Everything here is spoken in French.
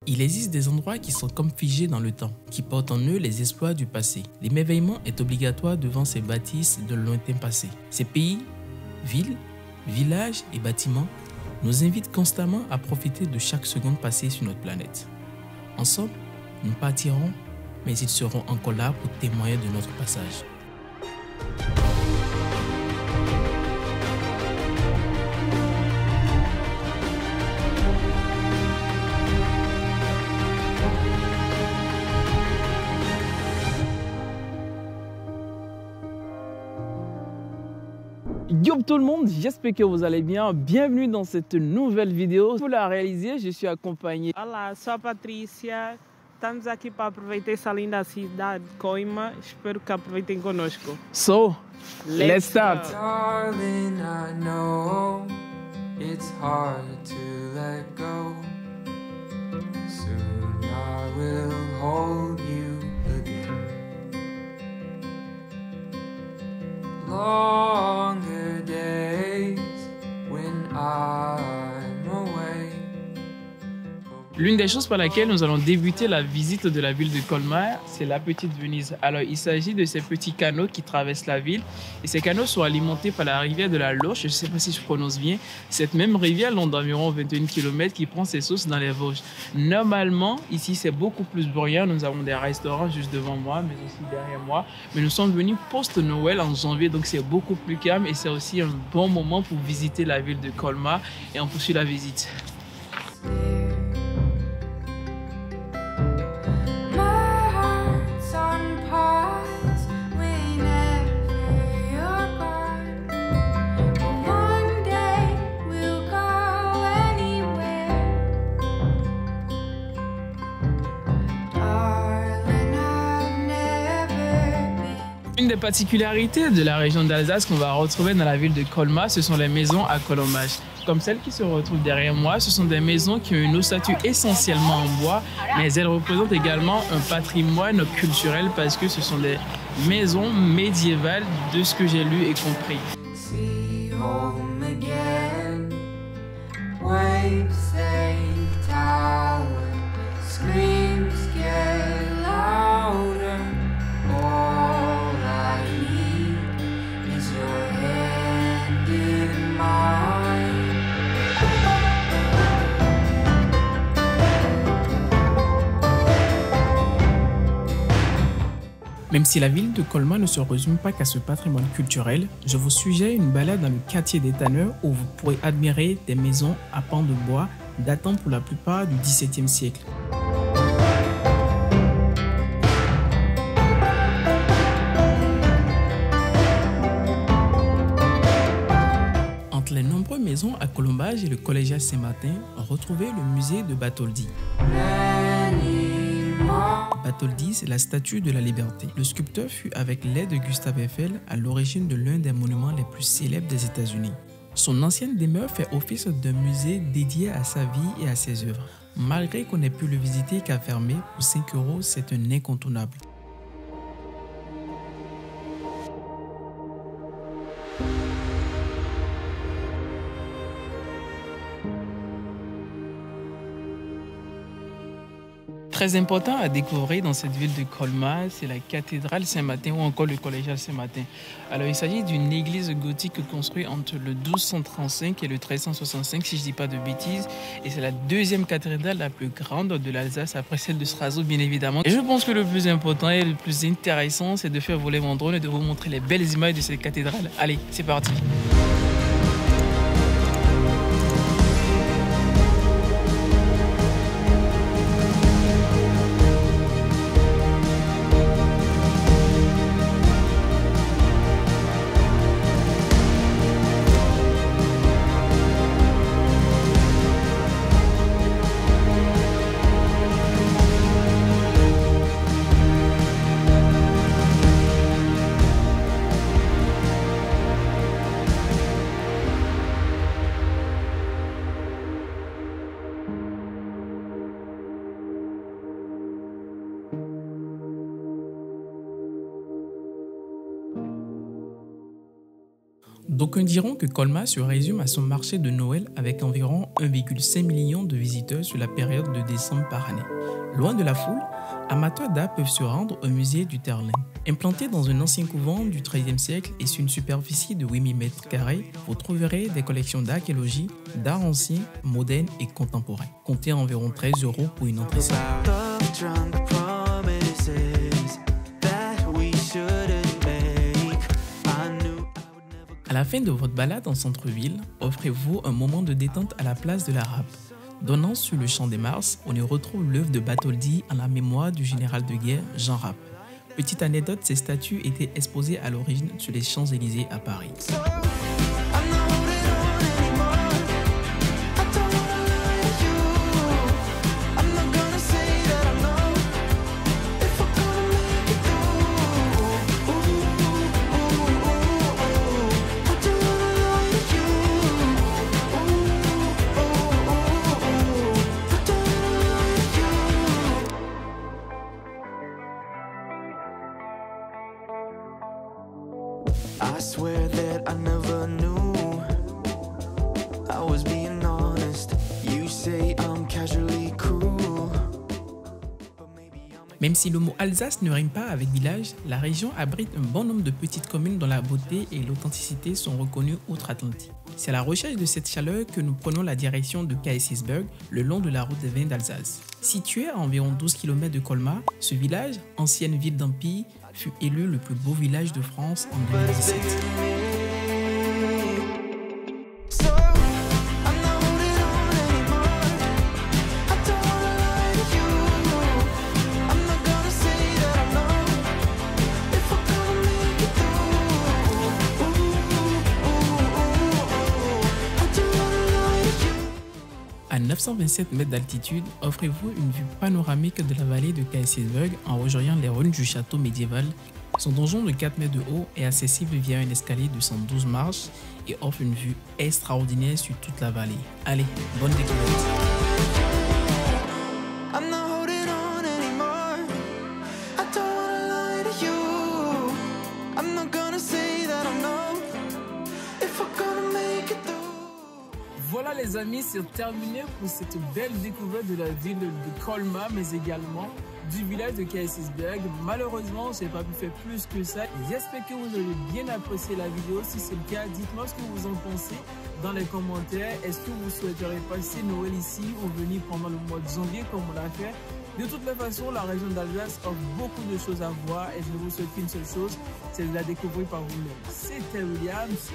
Il existe des endroits qui sont comme figés dans le temps, qui portent en eux les exploits du passé. L'émerveillement est obligatoire devant ces bâtisses de lointain passé. Ces pays, villes, villages et bâtiments nous invitent constamment à profiter de chaque seconde passée sur notre planète. Ensemble, nous partirons, mais ils seront encore là pour témoigner de notre passage. Yo tout le monde, j'espère que vous allez bien. Bienvenue dans cette nouvelle vidéo. Pour la réaliser, je suis acompanhé. Olá, sou a Patrícia. Estamos aqui para aproveitar essa linda cidade de Coima. Espero que aproveitem conosco. So, let's start. Darling, I know it's hard to let go. Soon I will hold you again. Longer days when I'm away. L'une des choses par laquelle nous allons débuter la visite de la ville de Colmar, c'est la Petite Venise. Alors, il s'agit de ces petits canaux qui traversent la ville. Et ces canaux sont alimentés par la rivière de la Loche. Je ne sais pas si je prononce bien. Cette même rivière, long d'environ 21 km, qui prend ses sources dans les Vosges. Normalement, ici, c'est beaucoup plus bruyant. Nous avons des restaurants juste devant moi, mais aussi derrière moi. Mais nous sommes venus post-Noël en janvier, donc c'est beaucoup plus calme. Et c'est aussi un bon moment pour visiter la ville de Colmar. Et on poursuit la visite. Une des particularités de la région d'Alsace qu'on va retrouver dans la ville de Colmar, ce sont les maisons à colombage. Comme celle qui se retrouve derrière moi, ce sont des maisons qui ont une ossature essentiellement en bois, mais elles représentent également un patrimoine culturel parce que ce sont des maisons médiévales de ce que j'ai lu et compris. See home again. Waves say tower. Screams get louder. All I need is your hand in mine. Même si la ville de Colmar ne se résume pas qu'à ce patrimoine culturel, je vous suggère une balade dans le quartier des Tanneurs où vous pourrez admirer des maisons à pans de bois datant pour la plupart du XVIIe siècle. Entre les nombreuses maisons à colombage et le collégial Saint-Martin, retrouvez le musée de Bartholdi. Bartholdi, c'est la statue de la liberté. Le sculpteur fut avec l'aide de Gustave Eiffel à l'origine de l'un des monuments les plus célèbres des États-Unis. Son ancienne demeure fait office d'un musée dédié à sa vie et à ses œuvres. Malgré qu'on ait pu le visiter qu'à fermer, pour 5 €, c'est un incontournable. Très important à découvrir dans cette ville de Colmar, c'est la cathédrale Saint-Martin ou encore le collégial Saint-Martin. Alors, il s'agit d'une église gothique construite entre le 1235 et le 1365, si je ne dis pas de bêtises. Et c'est la deuxième cathédrale la plus grande de l'Alsace, après celle de Strasbourg, bien évidemment. Et je pense que le plus important et le plus intéressant, c'est de faire voler mon drone et de vous montrer les belles images de cette cathédrale. Allez, c'est parti! D'aucuns diront que Colmar se résume à son marché de Noël avec environ 1,5 million de visiteurs sur la période de décembre par année. Loin de la foule, amateurs d'art peuvent se rendre au musée du Terlin. Implanté dans un ancien couvent du XIIIe siècle et sur une superficie de 8000 m², vous trouverez des collections d'archéologie, d'art ancien, moderne et contemporain. Comptez environ 13 € pour une entrée simple. À la fin de votre balade en centre-ville, offrez-vous un moment de détente à la place de la Râpe. Donnant sur le champ des Mars, on y retrouve l'œuvre de Bartholdi en la mémoire du général de guerre Jean Rapp. Petite anecdote, ces statues étaient exposées à l'origine sur les Champs-Élysées à Paris. I swear that I never knew. I was being honest. You say I'm casually cruel. Même si le mot Alsace ne rime pas avec village, la région abrite un bon nombre de petites communes dont la beauté et l'authenticité sont reconnues outre-Atlantique. C'est à la recherche de cette chaleur que nous prenons la direction de Kaysersberg, le long de la route des vins d'Alsace. Situé à environ 12 km de Colmar, ce village, ancienne ville d'Empire, fut élu le plus beau village de France en 2017. À 927 mètres d'altitude, offrez-vous une vue panoramique de la vallée de Kaysersberg en rejoignant les ruines du château médiéval. Son donjon de 4 mètres de haut est accessible via un escalier de 112 marches et offre une vue extraordinaire sur toute la vallée. Allez, bonne découverte! Voilà les amis, c'est terminé pour cette belle découverte de la ville de Colmar, mais également du village de Kaysersberg. Malheureusement, je n'ai pas pu faire plus que ça. J'espère que vous avez bien apprécié la vidéo. Si c'est le cas, dites-moi ce que vous en pensez dans les commentaires. Est-ce que vous souhaiteriez passer Noël ici ou venir pendant le mois de janvier comme on l'a fait? De toutes les façons, la région d'Alsace offre beaucoup de choses à voir et je ne vous souhaite qu'une seule chose, c'est de la découvrir par vous-même. C'était Williams.